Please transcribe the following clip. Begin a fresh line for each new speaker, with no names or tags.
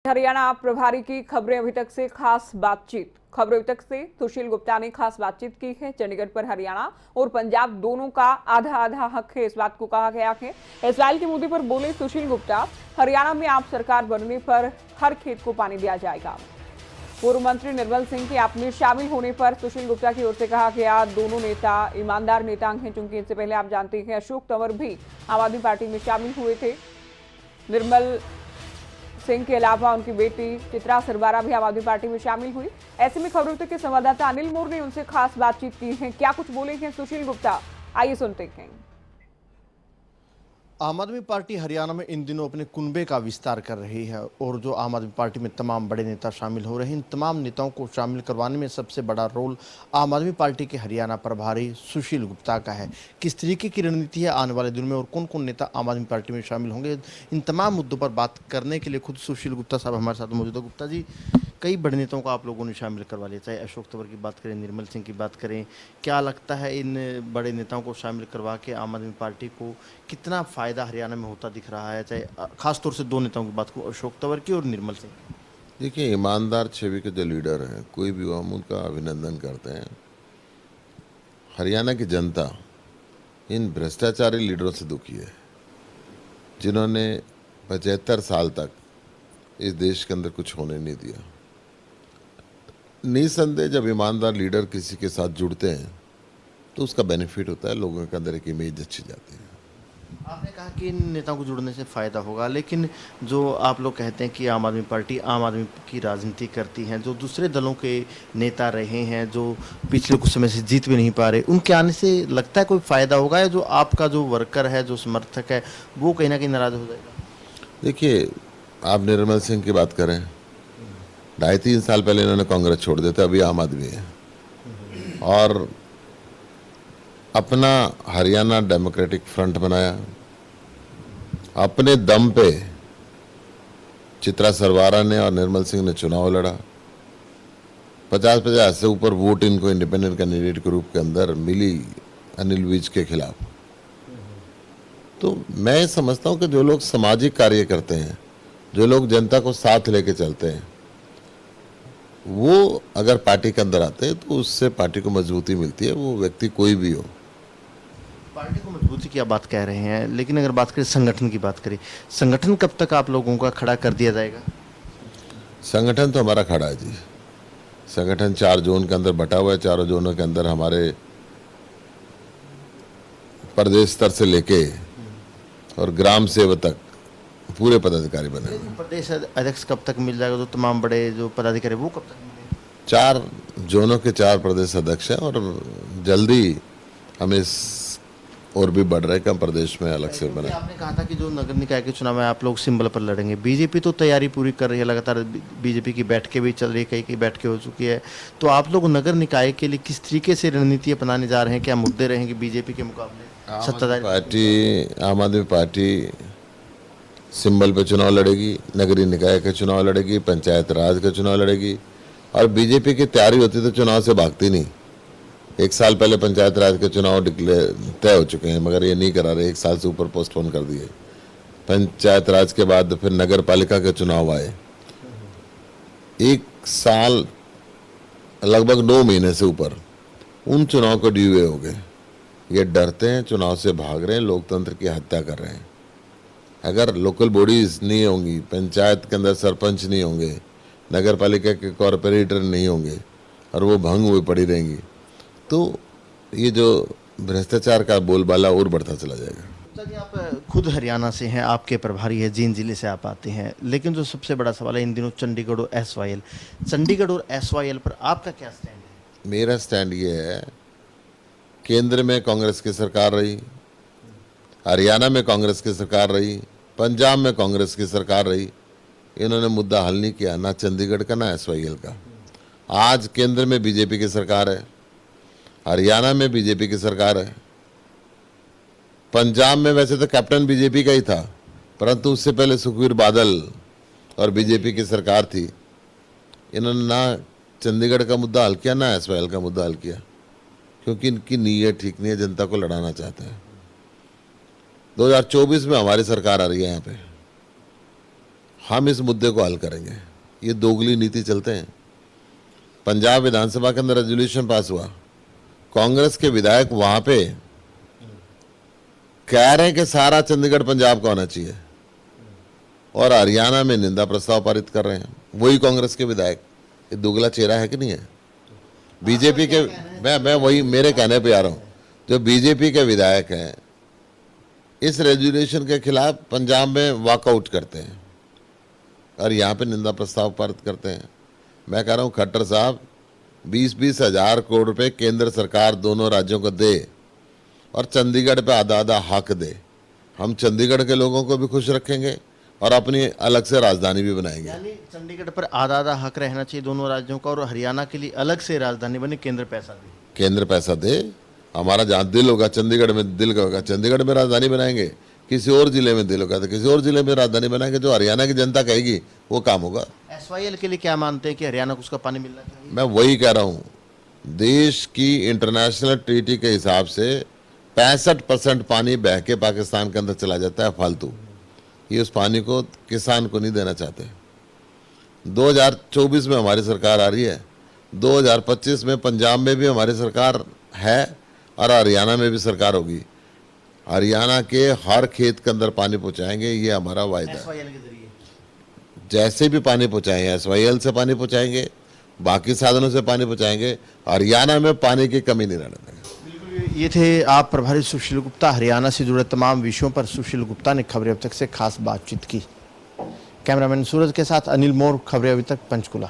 हरियाणा प्रभारी की खबरें अभी तक से खास बातचीत खबरें अभी तक से सुशील गुप्ता ने खास बातचीत की है। चंडीगढ़ पर हरियाणा और पंजाब दोनों का आधा आधा हक है, इस बात को कहा गया है। इजरायल के मुद्दे पर बोले सुशील गुप्ता, हरियाणा में आप सरकार बनने पर हर खेत को पानी दिया जाएगा। पूर्व मंत्री निर्मल सिंह के आप में शामिल होने पर सुशील गुप्ता की ओर से कहा गया, दोनों नेता ईमानदार नेता हैं। चूंकि इससे पहले आप जानते हैं अशोक तंवर भी आम आदमी पार्टी में शामिल हुए थे। निर्मल सिंह के अलावा उनकी बेटी चित्रा सरवारा भी आम आदमी पार्टी में शामिल हुई। ऐसे में खबरों के संवाददाता अनिल मोर ने उनसे खास बातचीत की है। क्या कुछ बोले हैं सुशील गुप्ता, आइए सुनते हैं।
आम आदमी पार्टी हरियाणा में इन दिनों अपने कुनबे का विस्तार कर रही है और जो आम आदमी पार्टी में तमाम बड़े नेता शामिल हो रहे हैं, इन तमाम नेताओं को शामिल करवाने में सबसे बड़ा रोल आम आदमी पार्टी के हरियाणा प्रभारी सुशील गुप्ता का है। किस तरीके की रणनीति है आने वाले दिनों में और कौन कौन नेता आम आदमी पार्टी में शामिल होंगे, इन तमाम मुद्दों पर बात करने के लिए खुद सुशील गुप्ता साहब हमारे साथ मौजूद है। गुप्ता जी, कई बड़े नेताओं को आप लोगों ने शामिल करवा लिया, चाहे अशोक तंवर की बात करें, निर्मल सिंह की बात करें। क्या लगता है इन बड़े नेताओं को शामिल करवा के आम आदमी पार्टी को कितना फ़ायदा हरियाणा में होता दिख रहा है? चाहे खासतौर से दो नेताओं की बात करूँ, अशोक तंवर की और निर्मल सिंह।
देखिए, ईमानदार छवि के जो लीडर हैं, कोई भी हो, हम उनका अभिनंदन करते हैं। हरियाणा की जनता इन भ्रष्टाचारी लीडरों से दुखी है, जिन्होंने 75 साल तक इस देश के अंदर कुछ होने नहीं दिया। निसंदेह जब ईमानदार लीडर किसी के साथ जुड़ते हैं तो उसका बेनिफिट होता है, लोगों के अंदर एक इमेज अच्छी जाती है।
आपने कहा कि इन नेताओं को जुड़ने से फ़ायदा होगा, लेकिन जो आप लोग कहते हैं कि आम आदमी पार्टी आम आदमी की राजनीति करती है, जो दूसरे दलों के नेता रहे हैं, जो पिछले कुछ समय से जीत भी नहीं पा रहे, उनके आने से लगता है कोई फ़ायदा होगा या जो आपका जो वर्कर है, जो समर्थक है, वो कहीं ना कहीं नाराज़ हो जाएगा?
देखिए, आप निर्मल सिंह की बात करें, 2.5-3 साल पहले इन्होंने कांग्रेस छोड़ दिया था, अभी आम आदमी है और अपना हरियाणा डेमोक्रेटिक फ्रंट बनाया। अपने दम पे चित्रा सरवारा ने और निर्मल सिंह ने चुनाव लड़ा। 50-50 से ऊपर वोट इनको इंडिपेंडेंट कैंडिडेट के रूप के अंदर मिली अनिल विज के खिलाफ। तो मैं समझता हूं कि जो लोग सामाजिक कार्य करते हैं, जो लोग जनता को साथ लेके चलते हैं, वो अगर पार्टी के अंदर आते हैं तो उससे पार्टी को मजबूती मिलती है, वो व्यक्ति कोई भी हो।
पार्टी को मजबूती की आप बात कह रहे हैं, लेकिन अगर बात करें संगठन की बात करें, संगठन कब तक आप लोगों का खड़ा कर दिया जाएगा?
संगठन तो हमारा खड़ा है जी। संगठन 4 जोन के अंदर बटा हुआ है। चारों जोनों के अंदर हमारे प्रदेश स्तर से लेके और ग्राम सेवक तक पूरे पदाधिकारी बने हुए।
प्रदेश अध्यक्ष कब तक मिल जाएगा? जो तमाम बड़े जो पदाधिकारी वो कब तक मिलेंगे?
4 जोनों के 4 प्रदेश अध्यक्ष हैं और जल्दी हम इस और भी बढ़ रहे हैं कि हम प्रदेश में अलग से बने।
आपने कहा था कि जो नगर निकाय के चुनाव में आप लोग सिंबल पर लड़ेंगे। बीजेपी तो तैयारी पूरी कर रही है, लगातार बीजेपी की बैठकें भी चल रही है, कई बैठकें हो चुकी है। तो आप लोग नगर निकाय के लिए किस तरीके से रणनीति अपनाने जा रहे हैं? क्या मुद्दे रहेंगे बीजेपी के मुकाबले?
सत्ताधारी आम आदमी पार्टी सिंबल पे चुनाव लड़ेगी, नगरीय निकाय का चुनाव लड़ेगी, पंचायत राज का चुनाव लड़ेगी। और बीजेपी की तैयारी होती तो चुनाव से भागती नहीं। 1 साल पहले पंचायत राज के चुनाव तय हो चुके हैं, मगर ये नहीं करा रहे, 1 साल से ऊपर पोस्टपोन कर दिए। पंचायत राज के बाद फिर नगर पालिका के चुनाव आए, 1 साल लगभग 9 महीने से ऊपर उन चुनाव को ड्यूए हो गए। ये डरते हैं, चुनाव से भाग रहे हैं, लोकतंत्र की हत्या कर रहे हैं। अगर लोकल बॉडीज नहीं होंगी, पंचायत के अंदर सरपंच नहीं होंगे, नगर पालिका के कॉरपोरेटर नहीं होंगे और वो भंग हुए पड़ी रहेंगी, तो ये जो भ्रष्टाचार का बोलबाला और बढ़ता चला जाएगा।
जी, आप खुद हरियाणा से हैं, आपके प्रभारी है, जींद जिले से आप आते हैं, लेकिन जो सबसे बड़ा सवाल है इन दिनों चंडीगढ़ और एसवाईएल पर आपका क्या स्टैंड है?
मेरा स्टैंड ये है, केंद्र में कांग्रेस की सरकार रही, हरियाणा में कांग्रेस की सरकार रही, पंजाब में कांग्रेस की सरकार रही, इन्होंने मुद्दा हल नहीं किया, ना चंडीगढ़ का ना एसवाईएल का। आज केंद्र में बीजेपी की सरकार है, हरियाणा में बीजेपी की सरकार है, पंजाब में वैसे तो कैप्टन बीजेपी का ही था, परंतु उससे पहले सुखबीर बादल और बीजेपी की सरकार थी। इन्होंने ना चंडीगढ़ का मुद्दा हल किया ना एसवाईएल का मुद्दा हल किया, क्योंकि इनकी नीयत ठीक नहीं है, जनता को लड़ाना चाहते हैं। 2024 में हमारी सरकार आ रही है यहाँ पे, हम इस मुद्दे को हल करेंगे। ये दोगली नीति चलते हैं। पंजाब विधानसभा के अंदर रेजोल्यूशन पास हुआ, कांग्रेस के विधायक वहां पे कह रहे हैं कि सारा चंडीगढ़ पंजाब का होना चाहिए, और हरियाणा में निंदा प्रस्ताव पारित कर रहे हैं वही कांग्रेस के विधायक। ये दोगला चेहरा है कि नहीं है? बीजेपी के मैं वही मेरे कहने पे आ रहा हूं, जो बीजेपी के विधायक हैं इस रेजोल्यूशन के खिलाफ पंजाब में वॉकआउट करते हैं और यहाँ पे निंदा प्रस्ताव पारित करते हैं। मैं कह रहा हूँ खट्टर साहब 20-20 हजार करोड़ रुपए केंद्र सरकार दोनों राज्यों को दे और चंडीगढ़ पे आधा आधा हक दे। हम चंडीगढ़ के लोगों को भी खुश रखेंगे और अपनी अलग से राजधानी भी बनाएंगे।
यानी चंडीगढ़ पर आधा आधा हक रहना चाहिए दोनों राज्यों का, और हरियाणा के लिए अलग से राजधानी बने, केंद्र पैसा दे।
केंद्र पैसा दे, हमारा जहाँ दिल होगा चंडीगढ़ में दिल का होगा, चंडीगढ़ में राजधानी बनाएंगे। किसी और जिले में दिल होगा तो किसी और जिले में राजधानी बनाएंगे। जो हरियाणा की जनता कहेगी वो काम होगा।
एसवाईएल के लिए क्या मानते हैं कि हरियाणा को उसका पानी मिलना चाहिए?
मैं वही कह रहा हूँ, देश की इंटरनेशनल ट्रीटी के हिसाब से 65% पानी बह के पाकिस्तान के अंदर चला जाता है फालतू। ये उस पानी को किसान को नहीं देना चाहते। 2024 में हमारी सरकार आ रही है, 2025 में पंजाब में भी हमारी सरकार है और हरियाणा में भी सरकार होगी। हरियाणा के हर खेत के अंदर पानी पहुंचाएंगे, ये हमारा वायदा है।
एसवाईएल के जरिए
जैसे भी पानी पहुंचाएंगे, एसवाईएल से पानी पहुंचाएंगे, बाकी साधनों से पानी पहुंचाएंगे। हरियाणा में पानी की कमी नहीं रहने देंगे।
बिल्कुल, ये थे आप प्रभारी सुशील गुप्ता। हरियाणा से जुड़े तमाम विषयों पर सुशील गुप्ता ने खबरें अब तक से खास बातचीत की। कैमरामैन सूरज के साथ अनिल मोर, खबरें अभी तक, पंचकुला।